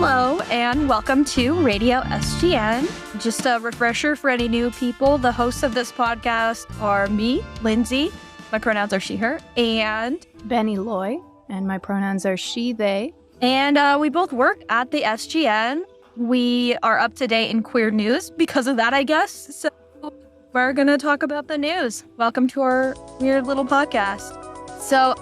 Hello and welcome to Radio SGN. Just a refresher for any new people, the hosts of this podcast are me, Lindsey, my pronouns are she, her, and Benny Loy, and my pronouns are she, they. And we both work at the SGN. We are up to date in queer news because of that, I guess. So we're going to talk about the news. Welcome to our weird little podcast. So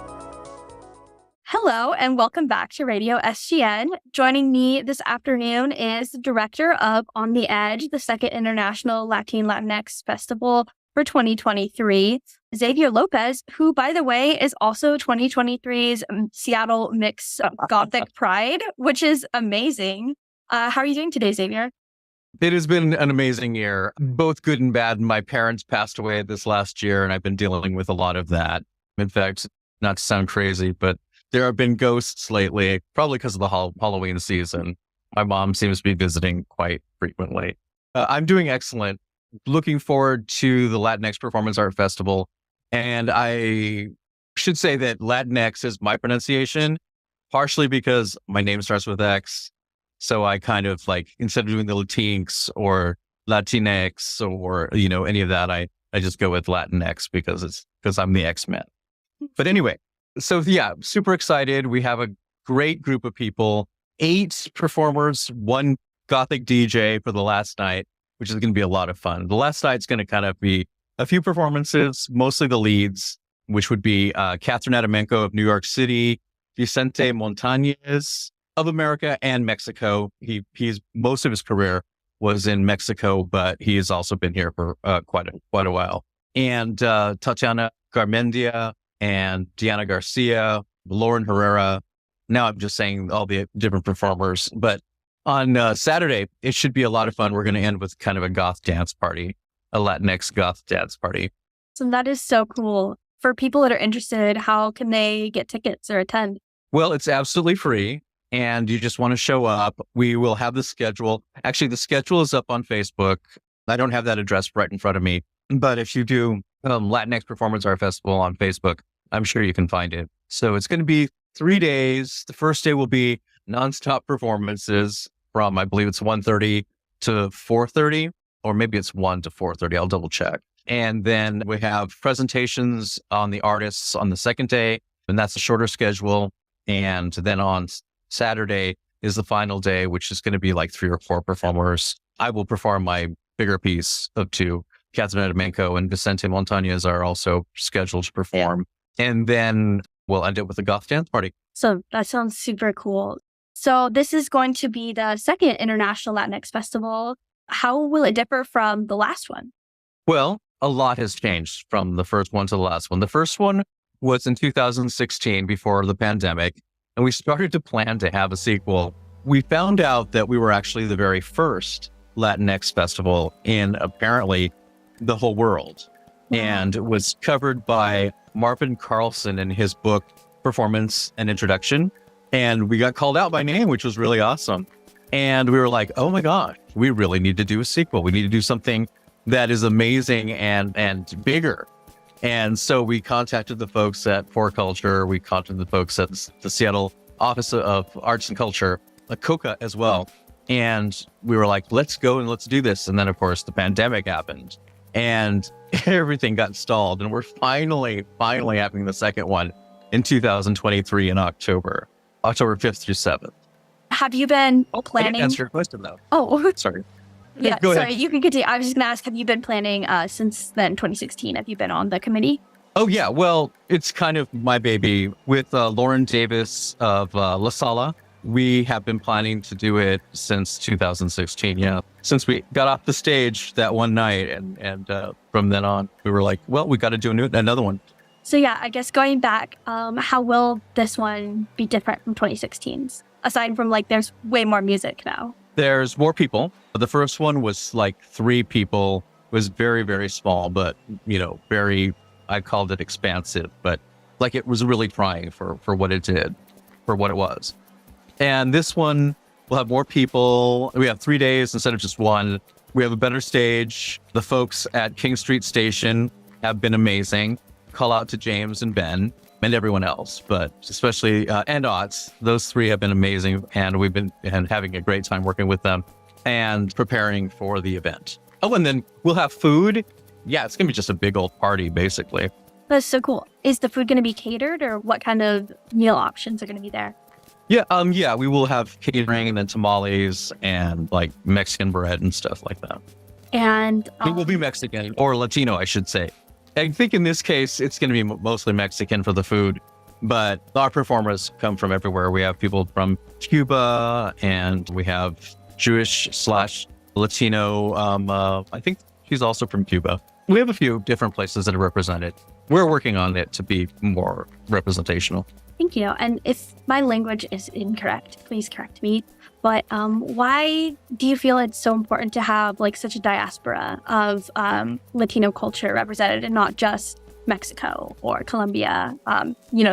hello and welcome back to Radio SGN. Joining me this afternoon is the director of On the Edge, the second International Latinx Festival for 2023, Xavier Lopez, who, by the way, is also 2023's Seattle Mix Gothic Pride, which is amazing. How are you doing today, Xavier? It has been an amazing year, both good and bad. My parents passed away this last year, and I've been dealing with a lot of that. In fact, not to sound crazy, but there have been ghosts lately, probably because of the Halloween season. My mom seems to be visiting quite frequently. I'm doing excellent. Looking forward to the Latinx Performance Art Festival. And I should say that Latinx is my pronunciation, partially because my name starts with X. So I kind of like, instead of doing the Latinx or Latinx or, any of that, I just go with Latinx because I'm the X-Men. But anyway, so yeah, super excited. We have a great group of people, 8 performers, 1 Gothic DJ for the last night, which is going to be a lot of fun. The last night's going to kind of be a few performances, mostly the leads, which would be Catherine Adamenko of New York City, Vicente Montañez of America and Mexico. He's most of his career was in Mexico, but he has also been here for quite a while. And Tatiana Garmendia and Diana Garcia, Lauren Herrera. Now I'm just saying all the different performers. But on Saturday, it should be a lot of fun. We're going to end with kind of a goth dance party, a Latinx goth dance party. So that is so cool. For people that are interested, how can they get tickets or attend? Well, it's absolutely free. And you just want to show up. We will have the schedule. Actually, the schedule is up on Facebook. I don't have that address right in front of me. But if you do Latinx Performance Art Festival on Facebook, I'm sure you can find it. So it's going to be 3 days. The first day will be nonstop performances from, I believe it's 1:30 to 4:30, or maybe it's 1 to 4:30. I'll double check. And then we have presentations on the artists on the second day, and that's a shorter schedule. And then on Saturday is the final day, which is going to be like 3 or 4 performers. I will perform my bigger piece of 2. Catherine Adamenko and Vicente Montañez are also scheduled to perform. And then we'll end it with a goth dance party. So that sounds super cool. So this is going to be the second International Latinx Festival. How will it differ from the last one? Well, a lot has changed from the first one to the last one. The first one was in 2016 before the pandemic. And we started to plan to have a sequel. We found out that we were actually the very first Latinx festival in apparently the whole world. And it was covered by Marvin Carlson in his book, Performance and Introduction. And we got called out by name, which was really awesome. And we were like, oh my gosh, we really need to do a sequel. We need to do something that is amazing and bigger. And so we contacted the folks at For Culture. We contacted the folks at the Seattle Office of Arts and Culture, COCA as well. And we were like, let's go and let's do this. And then, of course, the pandemic happened and everything got stalled. And we're finally having the second one in 2023 in October 5th through 7th. Have you been planning? I didn't answer your question, though. Oh, sorry. Yeah, Go sorry, ahead. you can continue. I was just going to ask, have you been planning since then, 2016? Have you been on the committee? Oh, yeah. Well, it's kind of my baby. With Lauren Davis of La Sala, we have been planning to do it since 2016. Yeah. Since we got off the stage that one night. And from then on, we were like, well, we got to do another one. So yeah, I guess going back, how will this one be different from 2016's? Aside from there's way more music now. There's more people. The first one was like 3 people. It was very, very small, but, very, I called it expansive, but it was really trying for what it did, for what it was. And this one will have more people. We have 3 days instead of just 1. We have a better stage. The folks at King Street Station have been amazing. Call out to James and Ben. and everyone else, but especially, and Odds. Those three have been amazing, and we've been having a great time working with them and preparing for the event. Oh, and then we'll have food. Yeah, it's going to be just a big old party, basically. That's so cool. Is the food going to be catered, or what kind of meal options are going to be there? Yeah, we will have catering and then tamales and like Mexican bread and stuff like that. And It will be Mexican or Latino, I should say. I think in this case, it's going to be mostly Mexican for the food, but our performers come from everywhere. We have people from Cuba, and we have Jewish/Latino. I think she's also from Cuba. We have a few different places that are represented. We're working on it to be more representational. Thank you. And if my language is incorrect, please correct me. But why do you feel it's so important to have like such a diaspora of Latino culture represented, and not just Mexico or Colombia,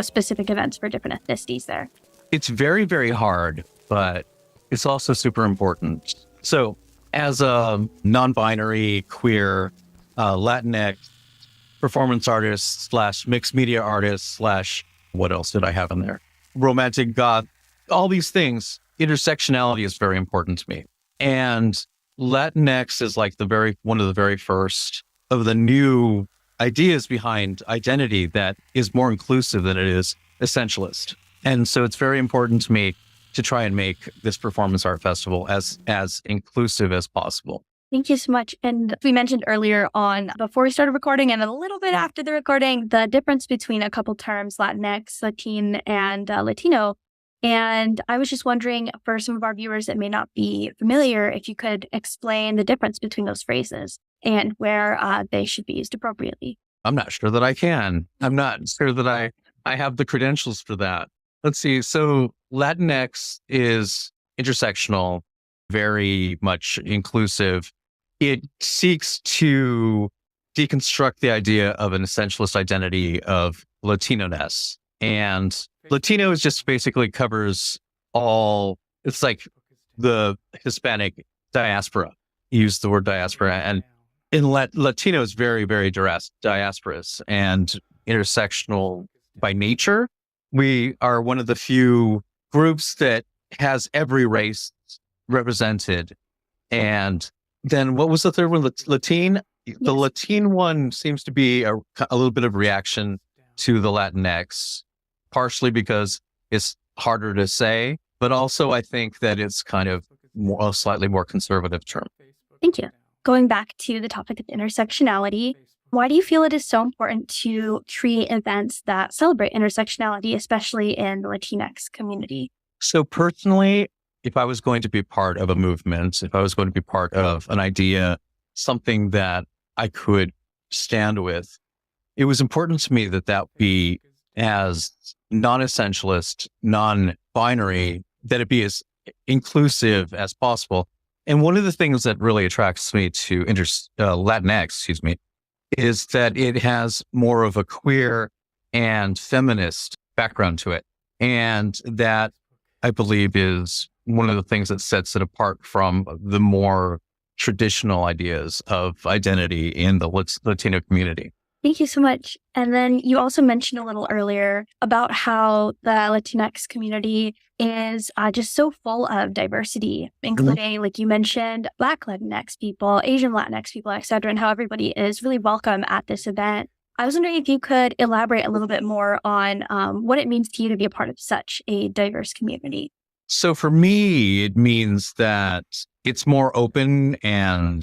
specific events for different ethnicities there? It's very, very hard, but it's also super important. So as a non-binary, queer, Latinx performance artist / mixed media artist / what else did I have in there? Romantic goth, all these things. Intersectionality is very important to me. And Latinx is like one of the very first of the new ideas behind identity that is more inclusive than it is essentialist. And so it's very important to me to try and make this performance art festival as inclusive as possible. Thank you so much. And we mentioned earlier on, before we started recording and a little bit after the recording, the difference between a couple terms, Latinx, Latin, and Latino. And I was just wondering, for some of our viewers that may not be familiar, if you could explain the difference between those phrases and where they should be used appropriately. I'm not sure that I can. I'm not sure that I have the credentials for that. Let's see. So Latinx is intersectional, very much inclusive. It seeks to deconstruct the idea of an essentialist identity of Latino-ness. And Latino is just basically covers all, it's like the Hispanic diaspora. Use the word diaspora. And in Latino is very, very diasporous and intersectional by nature. We are one of the few groups that has every race represented. And then what was the third one? Latin? Yes. The Latin one seems to be a little bit of reaction to the Latinx, partially because it's harder to say, but also I think that it's kind of a slightly more conservative term. Thank you. Going back to the topic of intersectionality, why do you feel it is so important to create events that celebrate intersectionality, especially in the Latinx community? So personally, if I was going to be part of a movement, if I was going to be part of an idea, something that I could stand with, it was important to me that be as non-essentialist, non-binary, that it be as inclusive as possible. And one of the things that really attracts me to Latinx, is that it has more of a queer and feminist background to it. And that, I believe, is one of the things that sets it apart from the more traditional ideas of identity in the Latino community. Thank you so much. And then you also mentioned a little earlier about how the Latinx community is just so full of diversity, including, like you mentioned, Black Latinx people, Asian Latinx people, etc., and how everybody is really welcome at this event. I was wondering if you could elaborate a little bit more on what it means to you to be a part of such a diverse community. So for me, it means that it's more open and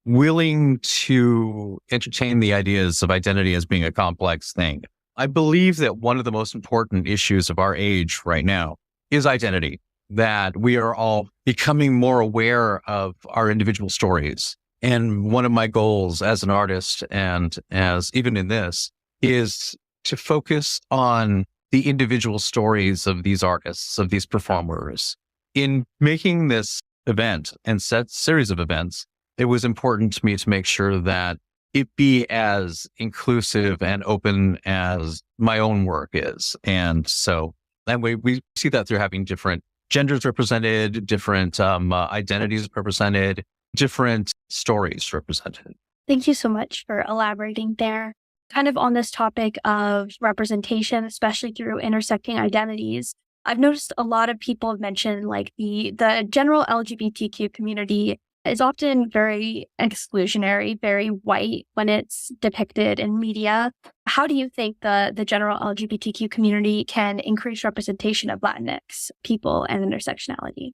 willing to entertain the ideas of identity as being a complex thing. I believe that one of the most important issues of our age right now is identity, that we are all becoming more aware of our individual stories. And one of my goals as an artist, and as even in this, is to focus on the individual stories of these artists, of these performers. In making this event and series of events, it was important to me to make sure that it be as inclusive and open as my own work is. And so that way we see that through having different genders represented, different identities represented, different stories represented. Thank you so much for elaborating there. Kind of on this topic of representation, especially through intersecting identities, I've noticed a lot of people have mentioned like the general LGBTQ community is often very exclusionary, very white when it's depicted in media. How do you think the general LGBTQ community can increase representation of Latinx people and intersectionality?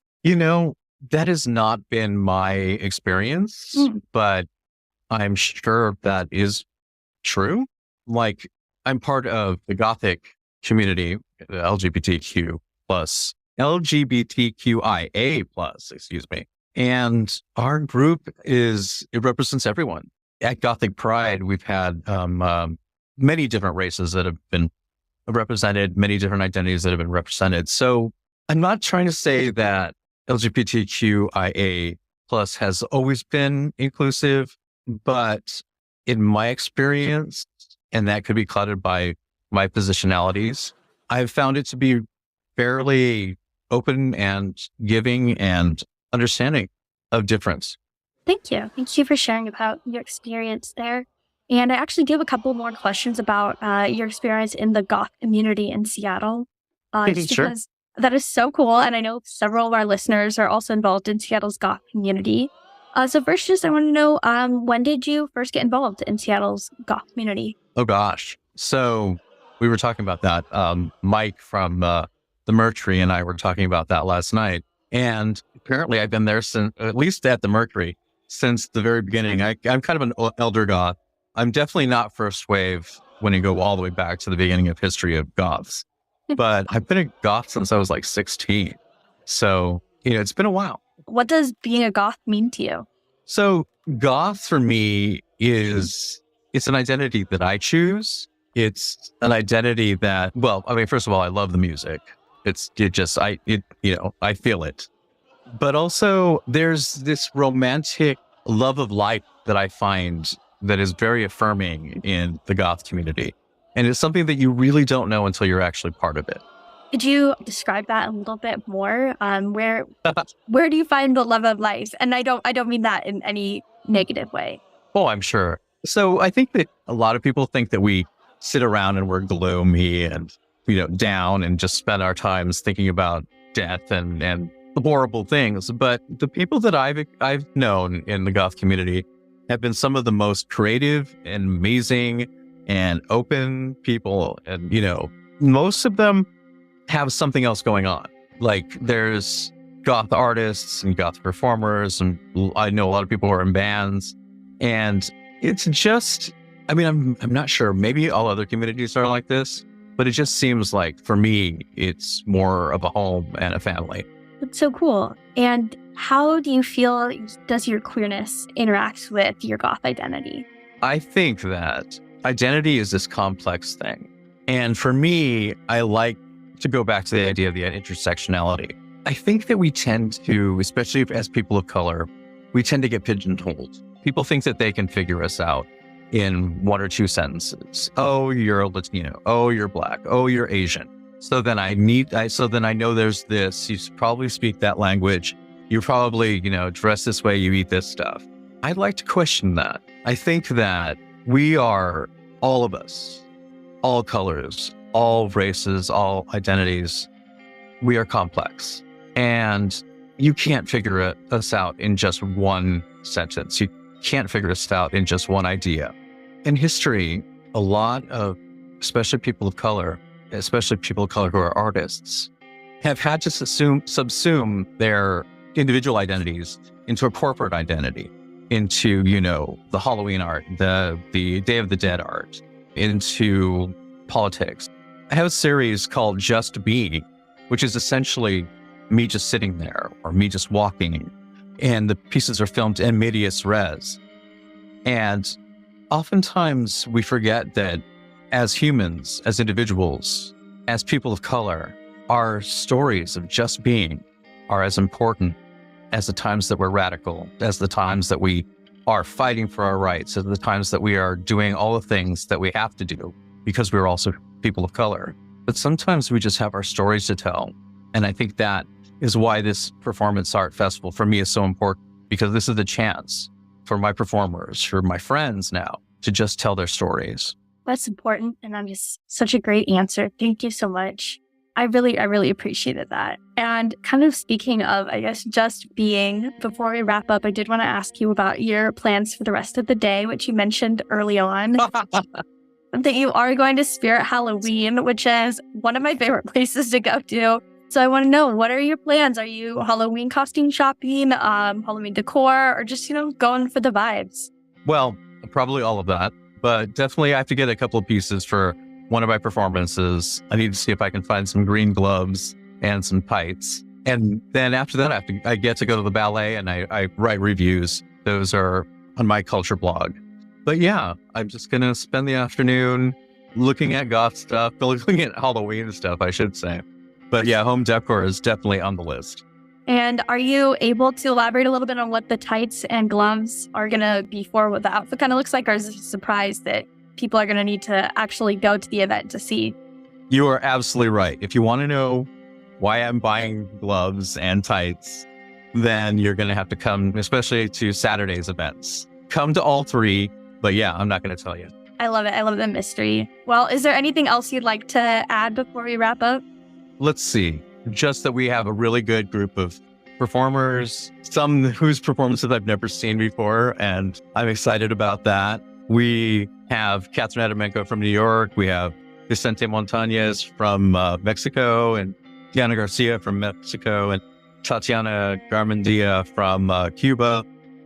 That has not been my experience, but I'm sure that is true. Like, I'm part of the Gothic community, the LGBTQIA plus, excuse me. And our group it represents everyone. At Gothic Pride, we've had many different races that have been represented, many different identities that have been represented. So I'm not trying to say that LGBTQIA plus has always been inclusive, but in my experience, and that could be clouded by my positionalities, I've found it to be fairly open and giving and understanding of difference. Thank you. Thank you for sharing about your experience there. And I actually do have a couple more questions about your experience in the goth community in Seattle. Just Sure. because that is so cool. And I know several of our listeners are also involved in Seattle's goth community. So first, I want to know, when did you first get involved in Seattle's goth community? Oh, gosh. So we were talking about that. Mike from the Mercury and I were talking about that last night. And apparently I've been there since, at least at the Mercury, since the very beginning. I'm kind of an elder goth. I'm definitely not first wave when you go all the way back to the beginning of history of goths. But I've been a goth since I was like 16. So, it's been a while. What does being a goth mean to you? So goth for me it's an identity that I choose. It's an identity that, first of all, I love the music. I feel it. But also there's this romantic love of life that I find that is very affirming in the goth community. And it's something that you really don't know until you're actually part of it. Could you describe that a little bit more? Where do you find the love of life? And I don't mean that in any negative way. Oh, I'm sure. So I think that a lot of people think that we sit around and we're gloomy and, down and just spend our times thinking about death and horrible things. But the people that I've known in the goth community have been some of the most creative and amazing and open people. And, most of them have something else going on. Like, there's goth artists and goth performers, and I know a lot of people who are in bands. And it's just, I'm not sure, maybe all other communities are like this, but it just seems like, for me, it's more of a home and a family. That's so cool. And how do you feel does your queerness interact with your goth identity? I think that identity is this complex thing. And for me, I like to go back to the idea of the intersectionality. I think that we tend to, especially as people of color, we tend to get pigeonholed. People think that they can figure us out in one or two sentences. Oh, you're a Latino. Oh, you're Black. Oh, you're Asian. So then I know there's this. You probably speak that language. You probably, dress this way. You eat this stuff. I'd like to question that. I think that we are, all of us, all colors, all races, all identities. We are complex. And you can't figure us out in just one sentence. You can't figure us out in just one idea. In history, a lot of, especially people of color who are artists, have had to subsume their individual identities into a corporate identity, into, the Halloween art, the Day of the Dead art, into politics. I have a series called Just Be, which is essentially me just sitting there or me just walking. And the pieces are filmed in medias res. And oftentimes we forget that as humans, as individuals, as people of color, our stories of just being are as important as the times that we're radical, as the times that we are fighting for our rights, as the times that we are doing all the things that we have to do because we're also people of color. But sometimes we just have our stories to tell. And I think that is why this performance art festival for me is so important, because this is the chance for my performers, for my friends now, to just tell their stories. That's important. And I'm just such a great answer. Thank you so much. I really appreciated that. And kind of speaking of, I guess, just being, before we wrap up, I did want to ask you about your plans for the rest of the day, which you mentioned early on, that you are going to Spirit Halloween, which is one of my favorite places to go to. So I want to know, what are your plans? Are you Halloween costume shopping, Halloween decor, or just, going for the vibes? Well, probably all of that, but definitely I have to get a couple of pieces for one of my performances. I need to see if I can find some green gloves and some tights. And then after that, I get to go to the ballet and I write reviews. Those are on my culture blog. But yeah, I'm just going to spend the afternoon looking at goth stuff, looking at Halloween stuff, I should say. But yeah, home decor is definitely on the list. And are you able to elaborate a little bit on what the tights and gloves are going to be for, what the outfit kind of looks like, or is it a surprise that people are going to need to actually go to the event to see? You are absolutely right. If you want to know why I'm buying gloves and tights, then you're going to have to come, especially to Saturday's events. Come to all three, but yeah, I'm not going to tell you. I love it. I love the mystery. Well, is there anything else you'd like to add before we wrap up? Let's see. Just that we have a really good group of performers, some whose performances I've never seen before, and I'm excited about that. We have Catherine Adamenko from New York. We have Vicente Montañez from Mexico, and Diana Garcia from Mexico, and Tatiana Garmendia from Cuba,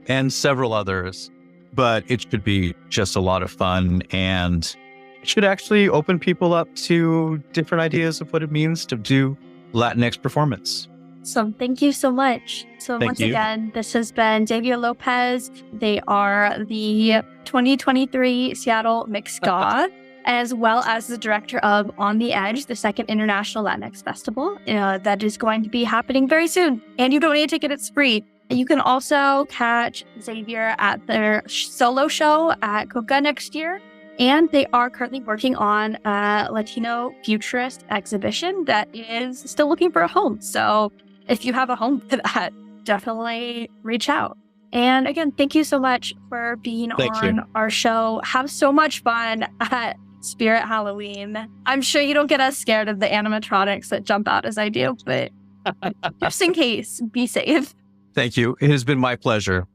and several others. But it should be just a lot of fun, and it should actually open people up to different ideas of what it means to do Latinx performance. So thank you so much. So once again, this has been Xavier Lopez. They are the 2023 Seattle Mixed Ska, as well as the director of On the Edge, the second International Latinx Festival that is going to be happening very soon. And you don't need a ticket, it's free. You can also catch Xavier at their solo show at Coca next year. And they are currently working on a Latino futurist exhibition that is still looking for a home. So if you have a home for that, definitely reach out. And again, thank you so much for being on our show. Have so much fun at Spirit Halloween. I'm sure you don't get as scared of the animatronics that jump out as I do, but just in case, be safe. Thank you. It has been my pleasure.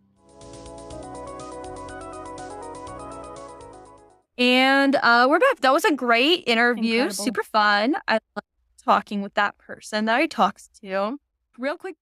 And we're back. That was a great interview. Incredible. Super fun. I love talking with that person that I talked to. Real quick,